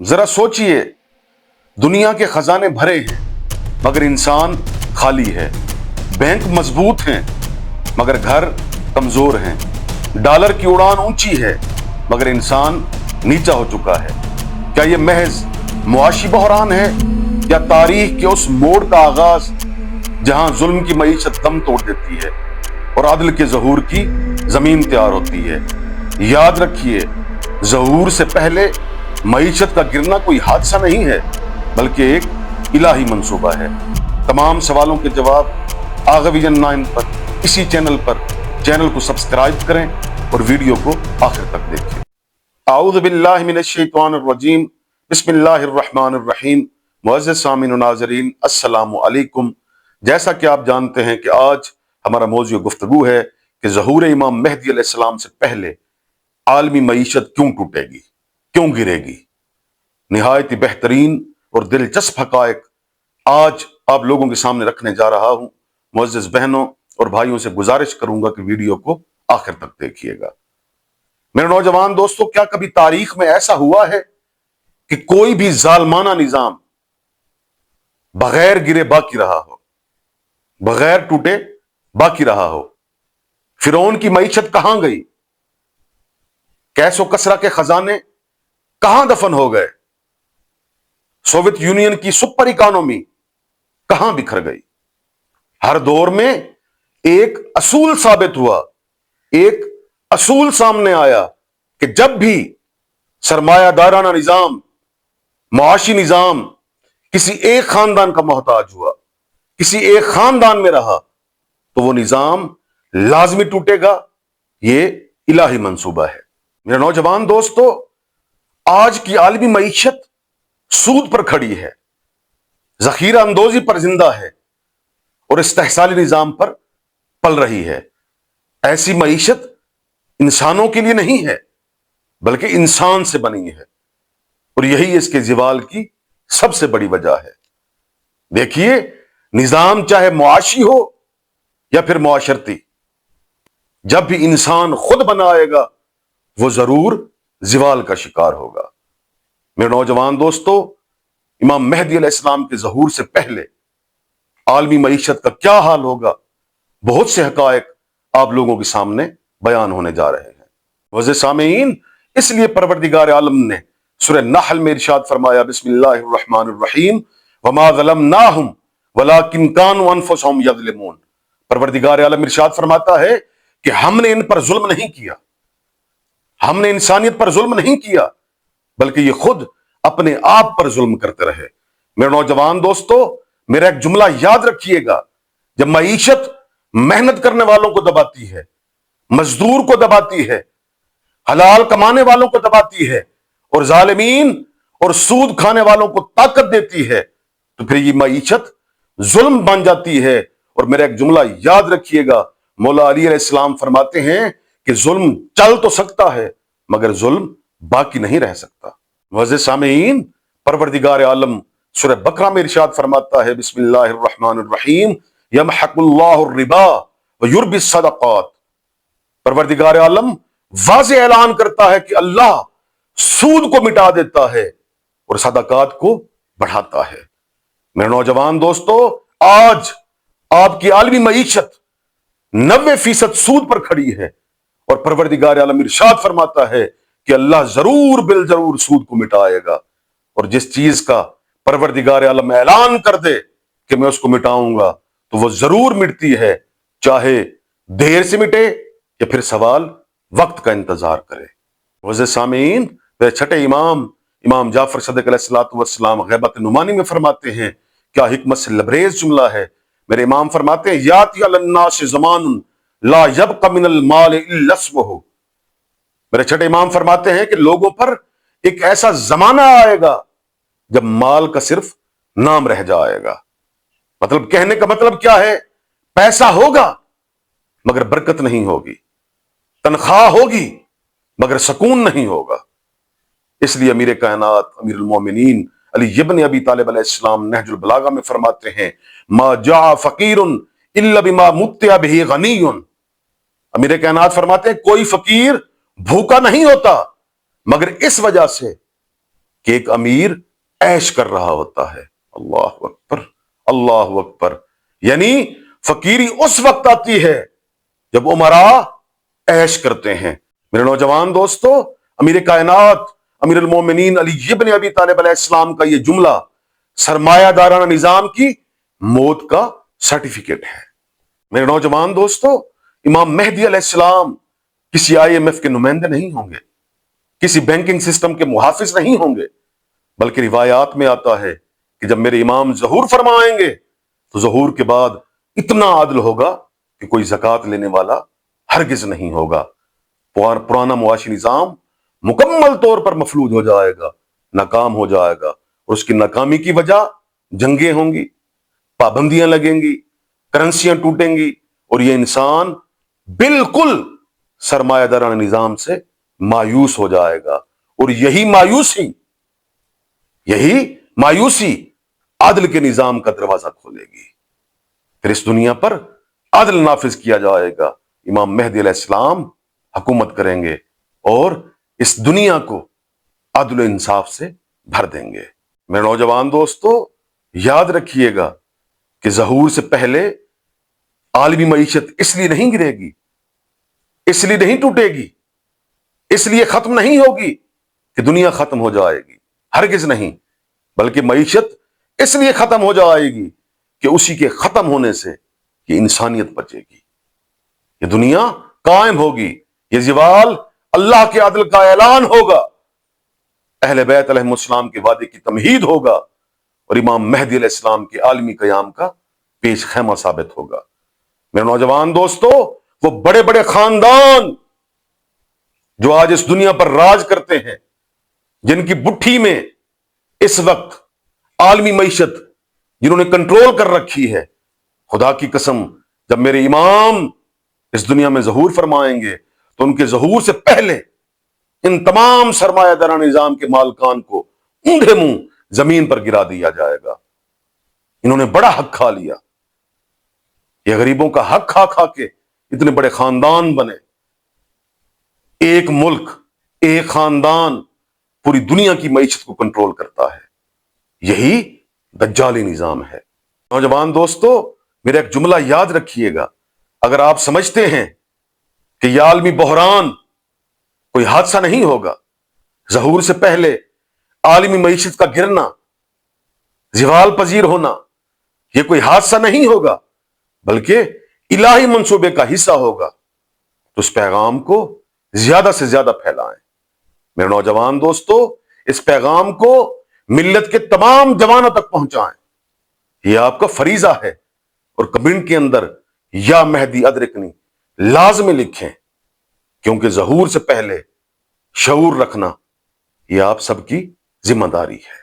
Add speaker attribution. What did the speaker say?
Speaker 1: ذرا سوچئے، دنیا کے خزانے بھرے ہیں مگر انسان خالی ہے، بینک مضبوط ہیں مگر گھر کمزور ہیں، ڈالر کی اڑان اونچی ہے مگر انسان نیچا ہو چکا ہے۔ کیا یہ محض معاشی بحران ہے یا تاریخ کے اس موڑ کا آغاز جہاں ظلم کی معیشت دم توڑ دیتی ہے اور عدل کے ظہور کی زمین تیار ہوتی ہے؟ یاد رکھیے، ظہور سے پہلے معیشت کا گرنا کوئی حادثہ نہیں ہے بلکہ ایک الہی منصوبہ ہے۔ تمام سوالوں کے جواب آغا ویژن 9 پر، اسی چینل پر۔ چینل کو سبسکرائب کریں اور ویڈیو کو آخر تک دیکھیں۔ اعوذ باللہ من الشیطان الرجیم، بسم اللہ الرحمن الرحیم۔ معزز سامعین و ناظرین، السلام علیکم۔ جیسا کہ آپ جانتے ہیں کہ آج ہمارا موضوع گفتگو ہے کہ ظہور امام مہدی علیہ السلام سے پہلے عالمی معیشت کیوں ٹوٹے گی، کیوں گرے گی۔ نہایت بہترین اور دلچسپ حقائق آج آپ لوگوں کے سامنے رکھنے جا رہا ہوں۔ معزز بہنوں اور بھائیوں سے گزارش کروں گا کہ ویڈیو کو آخر تک دیکھیے گا۔ میرے نوجوان دوستو، کیا کبھی تاریخ میں ایسا ہوا ہے کہ کوئی بھی ظالمانہ نظام بغیر گرے باقی رہا ہو، بغیر ٹوٹے باقی رہا ہو؟ فرعون کی معیشت کہاں گئی؟ کیس و کسرا کے خزانے کہاں دفن ہو گئے؟ سوویت یونین کی سپر اکانومی کہاں بکھر گئی؟ ہر دور میں ایک اصول ثابت ہوا، ایک اصول سامنے آیا کہ جب بھی سرمایہ دارانہ نظام، معاشی نظام کسی ایک خاندان کا محتاج ہوا، کسی ایک خاندان میں رہا، تو وہ نظام لازمی ٹوٹے گا۔ یہ الہی منصوبہ ہے۔ میرے نوجوان دوستو، آج کی عالمی معیشت سود پر کھڑی ہے، ذخیرہ اندوزی پر زندہ ہے اور استحصالی نظام پر پل رہی ہے۔ ایسی معیشت انسانوں کے لیے نہیں ہے بلکہ انسان سے بنی ہے، اور یہی اس کے زوال کی سب سے بڑی وجہ ہے۔ دیکھیے، نظام چاہے معاشی ہو یا پھر معاشرتی، جب بھی انسان خود بنائے گا وہ ضرور زوال کا شکار ہوگا۔ میرے نوجوان دوستو، امام مہدی علیہ السلام کے ظہور سے پہلے عالمی معیشت کا کیا حال ہوگا، بہت سے حقائق آپ لوگوں کے سامنے بیان ہونے جا رہے ہیں۔ معزز سامعین، اس لیے پروردگار عالم نے سورہ نحل میں ارشاد فرمایا، بسم اللہ الرحمن الرحیم، وما ظلمناہم ولکن کانوا انفسہم یظلمون۔ پروردگار عالم ارشاد فرماتا ہے کہ ہم نے ان پر ظلم نہیں کیا، ہم نے انسانیت پر ظلم نہیں کیا، بلکہ یہ خود اپنے آپ پر ظلم کرتے رہے۔ میرے نوجوان دوستو، میرا ایک جملہ یاد رکھیے گا، جب معیشت محنت کرنے والوں کو دباتی ہے، مزدور کو دباتی ہے، حلال کمانے والوں کو دباتی ہے، اور ظالمین اور سود کھانے والوں کو طاقت دیتی ہے، تو پھر یہ معیشت ظلم بن جاتی ہے۔ اور میرا ایک جملہ یاد رکھیے گا، مولا علی علیہ السلام فرماتے ہیں کہ ظلم چل تو سکتا ہے مگر ظلم باقی نہیں رہ سکتا۔ معزز سامعین، پروردگار عالم سورہ بقرہ میں ارشاد فرماتا ہے، بسم اللہ الرحمن الرحیم، یمحق اللہ الربا ویربی الصدقات۔ پروردگار عالم واضح اعلان کرتا ہے کہ اللہ سود کو مٹا دیتا ہے اور صدقات کو بڑھاتا ہے۔ میرے نوجوان دوستو، آج آپ کی عالمی معیشت 90% سود پر کھڑی ہے، اور پروردگار عالم ارشاد فرماتا ہے کہ اللہ ضرور بالضرور سود کو مٹائے گا، اور جس چیز کا پروردگار عالم اعلان کر دے کہ میں اس کو مٹاؤں گا تو وہ ضرور مٹتی ہے، چاہے دیر سے مٹے یا پھر سوال وقت کا انتظار کرے۔ معزز سامعین، میرے چھٹے امام جعفر صادق علیہ السلام غیبت نعمانی میں فرماتے ہیں، کیا حکمت سے لبریز جملہ ہے۔ میرے امام فرماتے ہیں، یاتی علی الناس زمان لا یبق من المال الا اسمہ۔ میرے چھٹے امام فرماتے ہیں کہ لوگوں پر ایک ایسا زمانہ آئے گا جب مال کا صرف نام رہ جائے گا۔ مطلب کہنے کا مطلب کیا ہے؟ پیسہ ہوگا مگر برکت نہیں ہوگی، تنخواہ ہوگی مگر سکون نہیں ہوگا۔ اس لیے امیر کائنات، امیر المومنین علی ابن ابی طالب علیہ السلام نہج البلاغہ میں فرماتے ہیں، ما جاء فقیر الا بما متع به غنی۔ امیر کائنات فرماتے ہیں کوئی فقیر بھوکا نہیں ہوتا مگر اس وجہ سے کہ ایک امیر عیش کر رہا ہوتا ہے. اللہ اکبر، اللہ اکبر. یعنی فقیری اس وقت آتی ہے جب امراء عیش کرتے ہیں. میرے نوجوان دوستو، امیر کائنات امیر المومنین علی ابن ابی طالب علیہ السلام کا یہ جملہ سرمایہ دارانہ نظام کی موت کا سرٹیفکیٹ ہے. میرے نوجوان دوستو، امام مہدی علیہ السلام کسی IMF کے نمائندے نہیں ہوں گے، کسی بینکنگ سسٹم کے محافظ نہیں ہوں گے، بلکہ روایات میں آتا ہے کہ جب میرے امام ظہور فرمائیں گے تو ظہور کے بعد اتنا عدل ہوگا کہ کوئی زکوٰۃ لینے والا ہرگز نہیں ہوگا. پرانا معاشی نظام مکمل طور پر مفلوج ہو جائے گا، ناکام ہو جائے گا، اور اس کی ناکامی کی وجہ جنگیں ہوں گی، پابندیاں لگیں گی، کرنسیاں ٹوٹیں گی، اور یہ انسان بالکل سرمایہ دارانہ نظام سے مایوس ہو جائے گا. اور یہی مایوسی عدل کے نظام کا دروازہ کھولے گی. پھر اس دنیا پر عدل نافذ کیا جائے گا. امام مہدی علیہ السلام حکومت کریں گے اور اس دنیا کو عدل و انصاف سے بھر دیں گے. میرے نوجوان دوستو، یاد رکھیے گا کہ ظہور سے پہلے عالمی معیشت اس لیے نہیں گرے گی، اس لیے نہیں ٹوٹے گی، اس لیے ختم نہیں ہوگی کہ دنیا ختم ہو جائے گی، ہرگز نہیں. بلکہ معیشت اس لیے ختم ہو جائے گی کہ اسی کے ختم ہونے سے یہ انسانیت بچے گی، یہ دنیا قائم ہوگی، یہ زوال اللہ کے عدل کا اعلان ہوگا، اہل بیت علیہ السلام کے وعدے کی تمہید ہوگا، اور امام مہدی علیہ السلام کے عالمی قیام کا پیش خیمہ ثابت ہوگا. میرے نوجوان دوستو، وہ بڑے بڑے خاندان جو آج اس دنیا پر راج کرتے ہیں، جن کی بٹھی میں اس وقت عالمی معیشت جنہوں نے کنٹرول کر رکھی ہے، خدا کی قسم جب میرے امام اس دنیا میں ظہور فرمائیں گے تو ان کے ظہور سے پہلے ان تمام سرمایہ دارانہ نظام کے مالکان کو اونڈے منہ زمین پر گرا دیا جائے گا. انہوں نے بڑا حق کھا لیا، یہ غریبوں کا حق کھا کھا کے اتنے بڑے خاندان بنے. ایک ملک، ایک خاندان پوری دنیا کی معیشت کو کنٹرول کرتا ہے. یہی دجالی نظام ہے. نوجوان دوستو، میرا ایک جملہ یاد رکھیے گا. اگر آپ سمجھتے ہیں کہ یہ عالمی بحران کوئی حادثہ نہیں ہوگا، ظہور سے پہلے عالمی معیشت کا گرنا، زوال پذیر ہونا، یہ کوئی حادثہ نہیں ہوگا بلکہ الہی منصوبے کا حصہ ہوگا، تو اس پیغام کو زیادہ سے زیادہ پھیلائیں. میرے نوجوان دوستو، اس پیغام کو ملت کے تمام جوانوں تک پہنچائیں. یہ آپ کا فریضہ ہے، اور کمنٹ کے اندر یا مہدی ادرکنی لازمی لکھیں، کیونکہ ظہور سے پہلے شعور رکھنا یہ آپ سب کی ذمہ داری ہے.